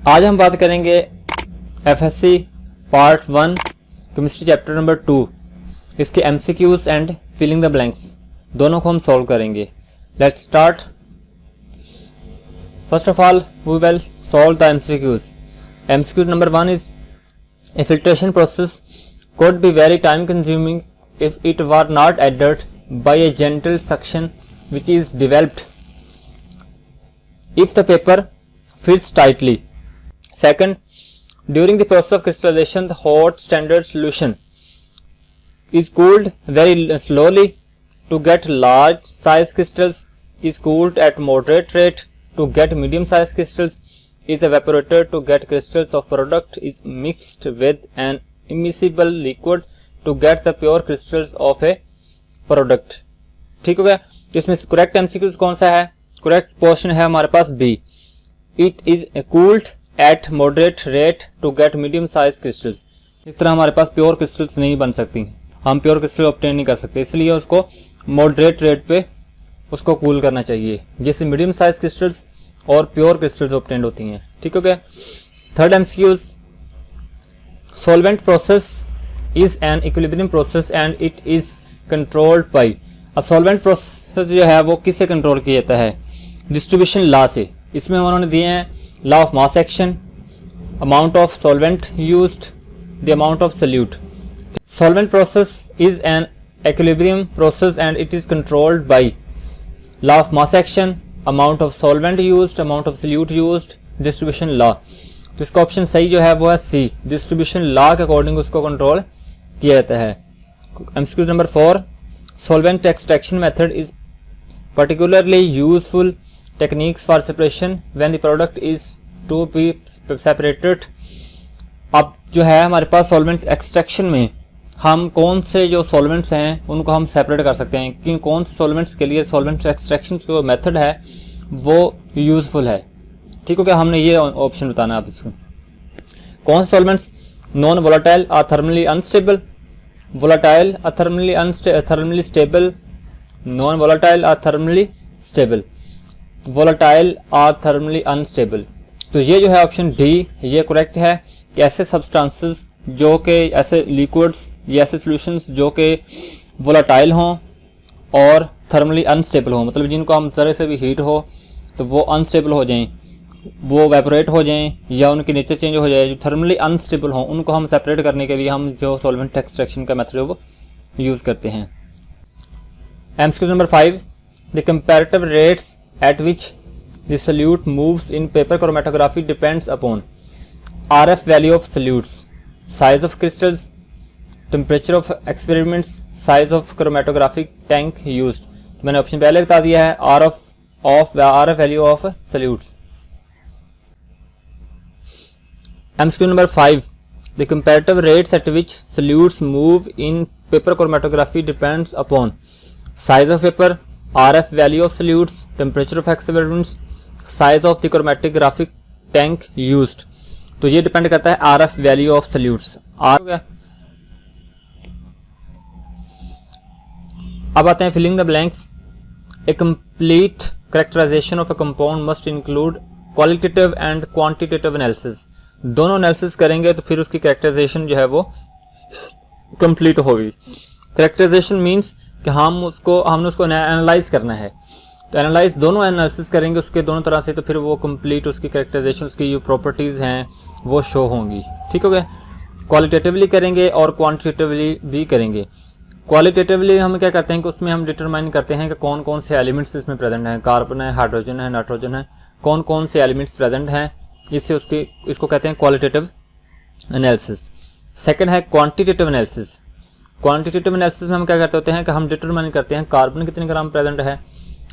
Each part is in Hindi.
आज हम बात करेंगे FSc part 1 chemistry chapter number 2, इसके MCQs and filling the blanks दोनों को हम सॉल्व करेंगे। Let's start. First of all we will solve the MCQs. MCQs number 1 is a filtration process could be very time consuming if it were not aided by a gentle suction which is developed if the paper fits tightly. Second, during the process of crystallization, the hot standard solution is cooled very slowly to get large size crystals, is cooled at moderate rate to get medium size crystals, is evaporated to get crystals of product, is mixed with an immiscible liquid to get the pure crystals of a product. ठीक हो गया। इसमें करेक्ट एमसीक्यू कौन सा है? करेक्ट पोर्शन है हमारे पास B. It is cooled at moderate rate to get medium size crystals. इस तरह हमारे पास प्योर क्रिस्टल्स नहीं बन सकती, हम प्योर क्रिस्टल ऑब्टेन नहीं कर सकते, इसलिए उसको मॉडरेट रेट पे उसको कूल करना चाहिए, जिससे मीडियम साइज क्रिस्टल्स और प्योर क्रिस्टल्स ऑब्टेन होती हैं। ठीक हो गया। Third MCQs, solvent process is an equilibrium process and it is controlled by. अब सॉल्वेंट प्रोसेस जो है वो किससे कंट्रोल किया जाता है? डिस्ट्रीब्यूशन लॉ से। इसमें उन्होंने दिए हैं law of mass action, amount of solvent used, the amount of solute. Solvent process is an equilibrium process and it is controlled by law of mass action, amount of solvent used, amount of solute used, distribution law. तो इसका ऑप्शन सही जो है वो है सी, डिस्ट्रीब्यूशन लॉ के अकॉर्डिंग उसको कंट्रोल किया जाता है। MCQ number 4, solvent extraction method is particularly useful techniques for separation when the product is to be separated। अब जो है हमारे पास सॉल्वेंट एक्सट्रैक्शन में हम कौन से जो सॉल्वेंट्स हैं उनको हम सेपरेट कर सकते हैं कि कौन से सॉल्वेंट्स के लिए सॉल्वेंट एक्सट्रैक्शन जो मेथड है वो यूजफुल है। ठीक हो गया, हमने ये ऑप्शन बताना है आप इसको। कौन से solvents? Non volatile are thermally unstable, volatile are thermally stable, non-volatile are thermally stable, volatile are thermally unstable। तो ये जो है ऑप्शन डी ये करेक्ट है कि ऐसे सब्सटेंसेस जो कि ऐसे लिक्विड्स या ऐसे सॉल्यूशंस जो कि वोलाटाइल हों और थर्मली अनस्टेबल हों, मतलब जिनको हम ज़रा से भी हीट हो तो वो अनस्टेबल हो जाएं, वो वेपोरेट हो जाएं या उनकी नेचर चेंज हो जाए, जो थर्मली अनस्टेबल हों उनको हम सेपरेट करने के लिए हम जो सॉल्वेंट एक्सट्रैक्शन का मेथड है वो यूज़ करते हैं। MCQ number 5, the comparative rates eight which the solute moves in paper chromatography depends upon RF value of salutes, size of crystals, temperature of experiments, size of chromatographic tank used. मैंने ऑप्शन पहले बता दिया है RF value of salutes. MCQ number 5, the comparative rates at which solutes move in paper chromatography depends upon size of paper, RF value of solutes, temperature of experiments, size of the chromatographic tank used। तो ये डिपेंड करता है RF value of solutes। हो गया। अब आते हैं filling the blanks। A complete characterization of a compound must include qualitative and quantitative analysis। दोनों एनालिसिस करेंगे तो फिर उसकी कैरेक्टराइजेशन जो है वो कंप्लीट होगी। कैरेक्टराइजेशन मींस कि हमने उसको एनालाइज करना है, तो एनालाइज दोनों एनालिसिस करेंगे उसके दोनों तरह से, तो फिर वो कंप्लीट उसकी कैरेक्टराइजेशन उसकी जो प्रॉपर्टीज़ हैं वो शो होंगी। ठीक हो गया। क्वालिटेटिवली करेंगे और क्वांटिटेटिवली भी करेंगे। क्वालिटेटिवली हम क्या करते हैं कि उसमें हम डिटरमाइन करते हैं कि कौन कौन से एलिमेंट्स इसमें प्रेजेंट हैं, कार्बन है, हाइड्रोजन है, नाइट्रोजन है, कौन कौन से एलिमेंट्स प्रेजेंट हैं, इससे इसको कहते हैं क्वालिटेटिव एनालिसिस। सेकंड है क्वांटिटेटिव एनालिसिस। क्वांटिटेटिव एनालिसिस में हम क्या करते होते हैं कि हम डिटरमाइन करते हैं कार्बन कितने ग्राम प्रेजेंट है,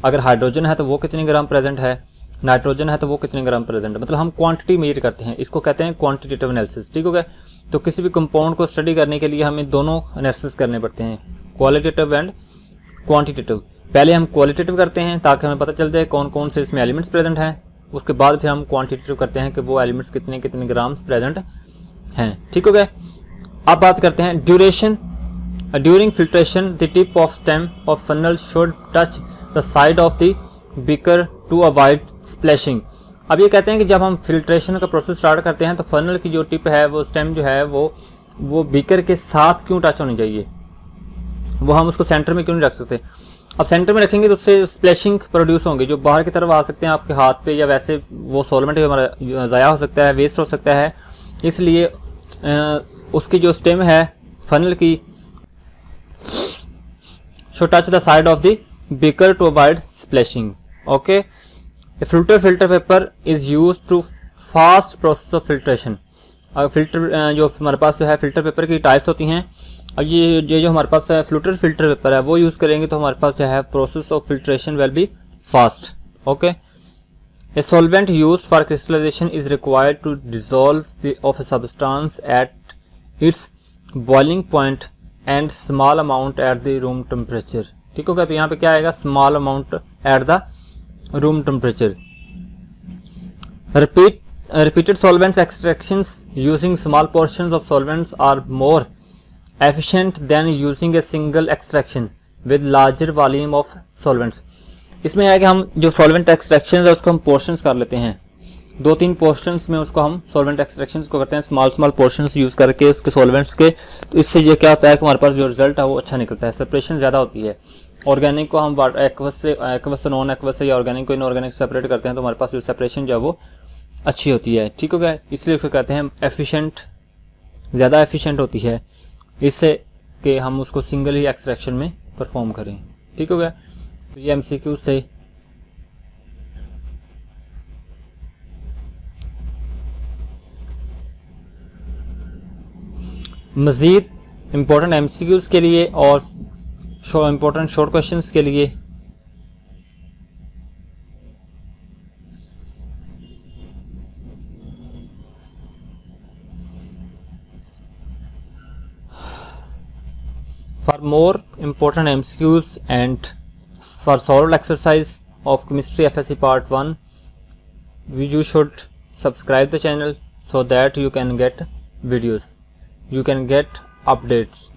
अगर हाइड्रोजन है तो वो कितने ग्राम प्रेजेंट है, नाइट्रोजन है तो वो कितने ग्राम प्रेजेंट है, मतलब हम क्वांटिटी मेजर करते हैं, इसको कहते हैं क्वांटिटेटिव एनालिसिस। ठीक हो गया। तो किसी भी कंपाउंड को स्टडी करने के लिए हमें दोनों एनालिसिस करने पड़ते हैं, क्वालिटेटिव एंड क्वांटिटेटिव। पहले हम क्वालिटेटिव करते हैं ताकि हमें पता चल जाए कौन कौन से इसमें एलिमेंट्स प्रेजेंट हैं, उसके बाद फिर हम क्वांटिटेटिव करते हैं कि वो एलिमेंट्स कितने कितने ग्राम्स प्रेजेंट हैं। ठीक हो गया। अब बात करते हैं duration. During filtration the tip of stem of funnel should touch the side of the beaker to avoid splashing. अब ये कहते हैं कि जब हम फिल्ट्रेशन का प्रोसेस स्टार्ट करते हैं तो फनल की जो टिप है, वो स्टेम जो है वो बीकर के साथ क्यों टच होनी चाहिए, वो हम उसको सेंटर में क्यों नहीं रख सकते। अब सेंटर में रखेंगे तो उससे स्प्लैशिंग प्रोड्यूस होंगे जो बाहर की तरफ आ सकते हैं आपके हाथ पे, या वैसे वो सॉल्वेंट हमारा ज़ाया हो सकता है, वेस्ट हो सकता है। इसलिए उसकी जो स्टेम है फनल की, should touch the side of the beaker to avoid splashing. Okay, a filter paper is used to fast process of filtration. Filter जो हमारे पास है फिल्टर पेपर की टाइप्स होती हैं। अब ये जो हमारे पास है फ्लूटर फिल्टर पेपर है वो यूज़ करेंगे तो हमारे पास जो है process of filtration will be fast. Okay, a solvent used for crystallisation is required to dissolve of a substance at its boiling point and small amount at the room temperature. ठीक होगा, तो यहाँ पे क्या आएगा, small amount at the room temperature. Repeated solvents extractions using small portions of solvents are more efficient than using a single extraction with larger volume of solvents. इसमें है कि हम जो solvent extractions है उसको हम portions कर लेते हैं, 2-3 portions में उसको हम solvent extractions को करते हैं, small portions यूज करके उसके solvents के। तो इससे ये क्या होता है कि हमारे पास जो रिजल्ट है वो अच्छा निकलता है, सेपरेशन ज़्यादा होती है। ऑर्गेनिक को हम एक्वस से नॉन एक्वस से या ऑर्गेनिक को इनऑर्गेनिक सेपरेट करते हैं तो हमारे पास जो सेपरेशन जो है वो अच्छी होती है। ठीक हो गया, इसलिए उसको कहते हैं एफिशिएंट, ज़्यादा एफिशिएंट होती है इससे कि हम उसको सिंगल ही एक्सट्रैक्शन में परफॉर्म करें। ठीक हो गया, तो ये एमसीक्यू से मज़ीद इम्पोर्टेंट एमसीक्यूज़ के लिए और इम्पोर्टेंट शॉर्ट क्वेश्चंस के लिए for more important MCQs and for solved exercise of chemistry FSC part 1, you should subscribe the channel so that you can get videos, you can get updates.